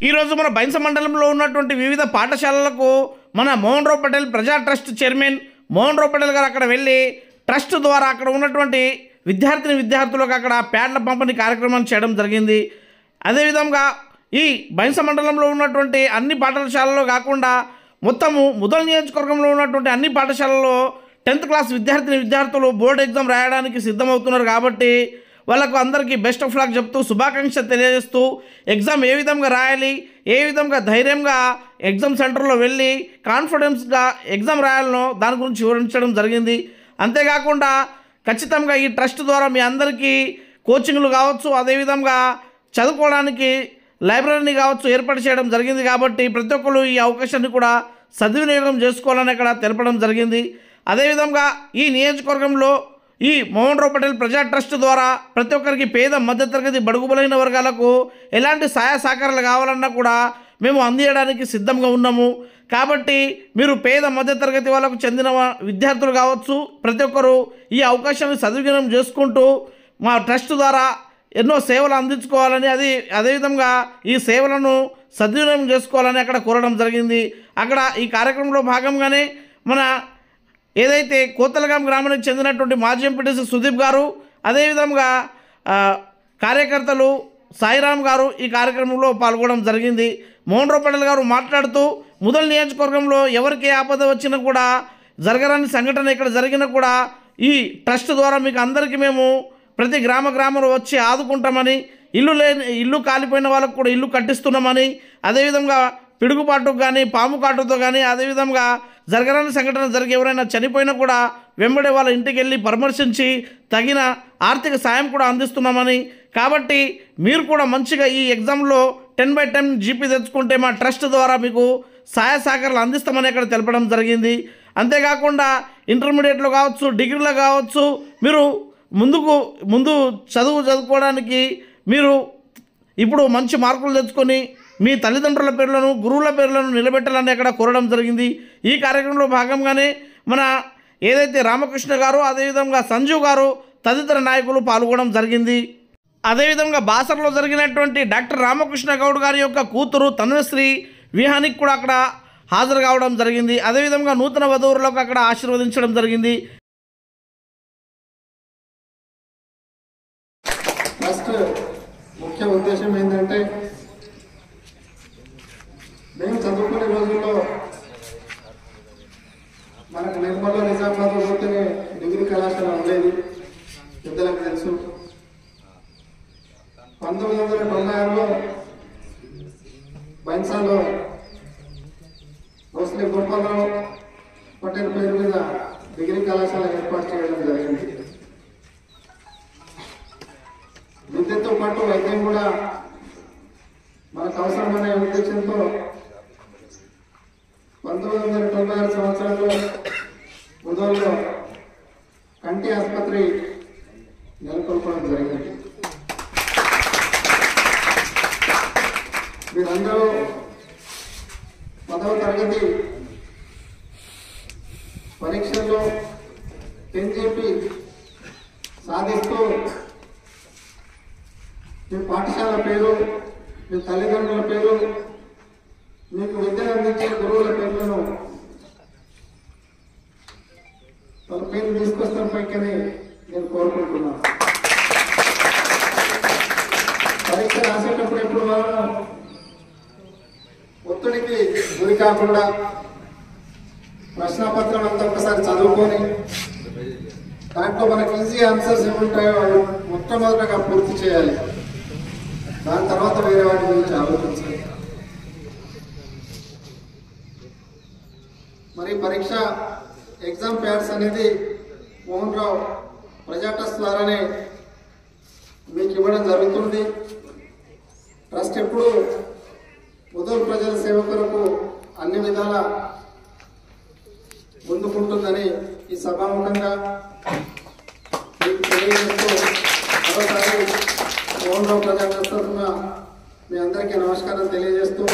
ఈరోజు మన బైంస మండలంలో ఉన్నటువంటి వివిధ పాఠశాలలకు మన మోహన్ రావు పటేల్ ప్రజా ట్రస్ట్ చైర్మన్ మోహన్ రావు పటేల్ గారు అక్కడ వెళ్ళి ట్రస్ట్ ద్వారా అక్కడ ఉన్నటువంటి విద్యార్థులకు అక్కడ ప్యాడ్ల పంపిణీ కార్యక్రమాన్ని చేయడం జరిగింది. అదేవిధంగా ఈ బైంస మండలంలో ఉన్నటువంటి అన్ని పాఠశాలల్లో కాకుండా మొత్తము ముదల్ నియోజకవర్గంలో ఉన్నటువంటి అన్ని పాఠశాలల్లో 10th క్లాస్ విద్యార్థులు బోర్డు ఎగ్జామ్ రాయడానికి సిద్ధమవుతున్నారు. కాబట్టి వాళ్ళకు అందరికీ బెస్ట్ ఆఫ్ లక్ చెప్తూ శుభాకాంక్షలు తెలియజేస్తూ ఎగ్జామ్ ఏ విధంగా రాయాలి, ఏ విధంగా ధైర్యంగా ఎగ్జామ్ సెంటర్లో వెళ్ళి కాన్ఫిడెన్స్గా ఎగ్జామ్ రాయాలనో దాని గురించి వివరించడం జరిగింది. అంతేకాకుండా ఖచ్చితంగా ఈ ట్రస్ట్ ద్వారా మీ అందరికీ కోచింగ్లు కావచ్చు, అదేవిధంగా చదువుకోవడానికి లైబ్రరీని కావచ్చు ఏర్పాటు చేయడం జరిగింది. కాబట్టి ప్రతి ఒక్కరు ఈ అవకాశాన్ని కూడా సద్వినియోగం చేసుకోవాలని ఇక్కడ తెలపడం జరిగింది. అదేవిధంగా ఈ నియోజకవర్గంలో ఈ మోహన్ రావు పటేల్ ప్రజా ట్రస్ట్ ద్వారా ప్రతి ఒక్కరికి పేద మధ్యతరగతి బడుగు బలైన వర్గాలకు ఎలాంటి సహాయ సహకారాలు కావాలన్నా కూడా మేము అందించడానికి సిద్ధంగా ఉన్నాము. కాబట్టి మీరు పేద మధ్యతరగతి వాళ్ళకు చెందిన విద్యార్థులు కావచ్చు, ప్రతి ఒక్కరూ ఈ అవకాశాన్ని సద్వినియోగం చేసుకుంటూ మా ట్రస్ట్ ద్వారా ఎన్నో సేవలు అందించుకోవాలని అదేవిధంగా ఈ సేవలను సద్వినియోగం చేసుకోవాలని అక్కడ కోరడం జరిగింది. అక్కడ ఈ కార్యక్రమంలో భాగంగానే మన ఏదైతే కోతలగాం గ్రామానికి చెందినటువంటి మాజీ ఎంపీటీసీ సుదీప్ గారు, అదేవిధంగా కార్యకర్తలు సాయిరామ్ గారు ఈ కార్యక్రమంలో పాల్గొనడం జరిగింది. మోహన్ రావు పటేల్ గారు మాట్లాడుతూ ముదల్ నియోజకవర్గంలో ఎవరికి ఆపద వచ్చినా కూడా జరగరాని సంఘటన ఇక్కడ జరిగినా కూడా ఈ ట్రస్ట్ ద్వారా మీకు అందరికీ మేము ప్రతి గ్రామంలో వచ్చి ఆదుకుంటామని, ఇల్లు కాలిపోయిన వాళ్ళకు కూడా ఇల్లు కట్టిస్తున్నామని, అదేవిధంగా పిడుగుపాటుకు కానీ పాము కాటుతో కానీ అదేవిధంగా జరగరాని సంఘటన జరిగి ఎవరైనా చనిపోయినా కూడా వెంబడే వాళ్ళ ఇంటికి వెళ్ళి పరామర్శించి తగిన ఆర్థిక సాయం కూడా అందిస్తున్నామని, కాబట్టి మీరు కూడా మంచిగా ఈ ఎగ్జామ్లో 10/10 జీపీ తెచ్చుకుంటే మా ట్రస్ట్ ద్వారా మీకు సహాయ సహకారాలు అందిస్తామని అక్కడ తెలపడం జరిగింది. అంతేకాకుండా ఇంటర్మీడియట్లో కావచ్చు, డిగ్రీలో కావచ్చు, మీరు ముందు చదువుకోవడానికి మీరు ఇప్పుడు మంచి మార్కులు తెచ్చుకొని మీ తల్లిదండ్రుల పేర్లను గురువుల పేర్లను నిలబెట్టాలని అక్కడ కోరడం జరిగింది. ఈ కార్యక్రమంలో భాగంగానే మన ఏదైతే రామకృష్ణ గారు, అదేవిధంగా సంజీవ్ గారు తదితర నాయకులు పాల్గొనడం జరిగింది. అదేవిధంగా బాసర్లో జరిగినటువంటి డాక్టర్ రామకృష్ణ గౌడ్ గారి యొక్క కూతురు తన్వశ్రీ విహానికి కూడా అక్కడ హాజరు కావడం జరిగింది. అదేవిధంగా నూతన వధువులకు అక్కడ ఆశీర్వదించడం జరిగింది. ఫస్ట్ ముఖ్య ఉద్దేశం ఏంటంటే మేము చదువుకునే రోజుల్లో మనకు నిర్మల్లో నిజామాబాద్ పోతేనే డిగ్రీ కళాశాల ఉండేది, పెద్దలకు తెలుసు. 1996లో బైన్సాలో భోస్లే గోపాలరావు పటేల్ పేరు మీద డిగ్రీ కళాశాల ఏర్పాటు చేయడం జరిగింది. విద్యతో పాటు వైద్యం కూడా మనకు అవసరమనే ఉద్దేశంతో 1996 సంవత్సరంలో ముదోల్లో కంటి ఆసుపత్రి నెలకొల్పడం జరిగింది. మీరందరూ 10వ తరగతి పరీక్షల్లో 10 జీపీ సాధిస్తూ మీ పాఠశాల పేరు, మీ తల్లిదండ్రుల పేరు, మీకు విద్యను అందించే గురువుల పేర్లను వాళ్ళ పేర్లు తీసుకొస్తాం పైకని నేను కోరుకుంటున్నాను. పరీక్ష రాసేటప్పుడు ఎప్పుడు మనం ఒత్తిడికి గురి కాకుండా ప్రశ్నపత్రం అంతా ఒకసారి చదువుకొని దాంట్లో మనకి ఈజీ ఆన్సర్స్ ఏముంటాయో అవి మొట్టమొదటగా పూర్తి చేయాలి. దాని తర్వాత వేరే వాటి గురించి ఆలోచించాలి. మరి పరీక్ష ఎగ్జామ్ ప్యాడ్స్ అనేది మోహన్ రావు ప్రజా ట్రస్ట్ ద్వారానే మీకు ఇవ్వడం జరుగుతుంది. ట్రస్ట్ ఎప్పుడు ముదల్ ప్రజల సేవ కొరకు అన్ని విధాల ముందుకుంటుందని ఈ సభాముఖంగా మీకు తెలియజేస్తూ మరోసారి మోహన్ రావు ప్రజా ట్రస్ట్ తరఫున మీ అందరికీ నమస్కారం తెలియజేస్తూ